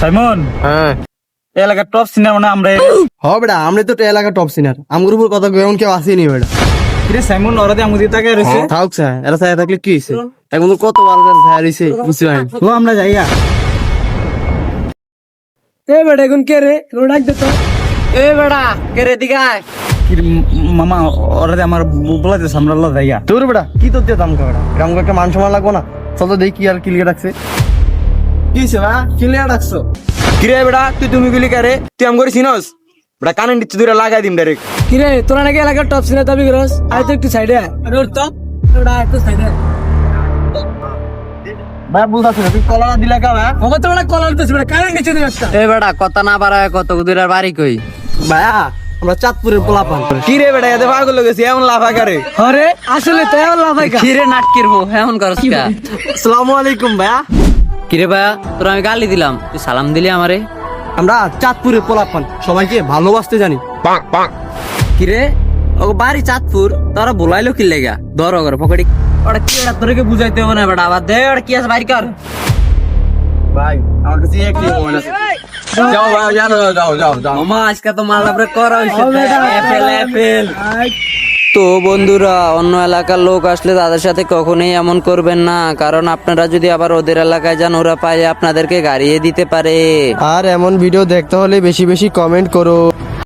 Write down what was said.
Simon, হ্যাঁ এলাকার top সিনার মানে আমরা। বেটা আমরা তো এলাকা টপ সিনার আমগুর উপর কথা এমন কেউ আসেনি বেটা। কিরে সাইমন, ওরা দিয়ে আমুদি তাকে রয়েছে। থাক স্যার এরা ছায়া থাকলে কি হয়েছে এখন তো কত বার ছায়া রয়েছে বুঝতে পারি। ও আমরা যাইয়া। এ বেটা এখন কে রে ডাক দে তো। এ বেটা কে রে দিগায় মামা, ওরা দিয়ে আমার বলাইতেছে আমরা যাইয়া। তোর বেটা কি তোর দিয়ে দামকা বেটা দামকা একটা মান সম্মান লাগবো না। চল তো দেখি আর কিলিয়ে ডাকছে কি হয়েছে বা কিলিয়ে ডাকছো কিরে বেটা তুমি গুলি কারে তুই আম করে চিনস বেটা কানে নিচ্ছে দুইটা লাগাই দিম ডাইরেক্ট। কি রে তোরা নাকি এলাকার টপ সিনার দাবি করস? আয় তো একটু সাইডে আয়। আরে ওর টপ ওটা একটু সাইডে আয়। ভাই বুঝতে না তুই কলা দিলা কা ভাই আমার তো ওটা কলার তো বেটা কারেন্ট নিচে দিয়ে একটা। এ বেটা কথা না পারায় কত দূরের বাড়ি কই? ভাইয়া আমরা চাঁদপুরের পোলাপান। কিরে বেটা এতে পাগল হয়ে গেছে এমন লাফা করে। আরে আসলে তো এমন লাভ হয় কা? কিরে নাটকের বউ এমন করস কা? আসসালামু আলাইকুম ভাইয়া। কিরে ভাইয়া তোর আমি গালি দিলাম, তুই সালাম দিলি আমারে? আমরা চাঁদপুরের পোলাপান সবাইকে ভালোবাসতে জানি। কিরে ও বাড়ি চাঁদপুর, তোরা বলাইলো কি লেগা? ধর ওর পকেটে ওটা কি এটা তোরে কি বুঝাইতে হবে না বেটা, আবার দে ওটা কি আছে বাইর কর। ভাই আমার কাছে একই মোবাইল আছে। যাও ভাই যাও মামা আজকে তো মাল আপরে করা হইছে এফএল এফএল। আয় তো বন্ধুরা, অন্য এলাকার লোক আসলে তাদের সাথে কখনোই এমন করবেন না, কারণ আপনারা যদি আবার ওদের এলাকায় যান ওরা পাইলে আপনাদেরকে গাড়িয়ে দিতে পারে। আর এমন ভিডিও দেখতে হলে বেশি বেশি কমেন্ট করো।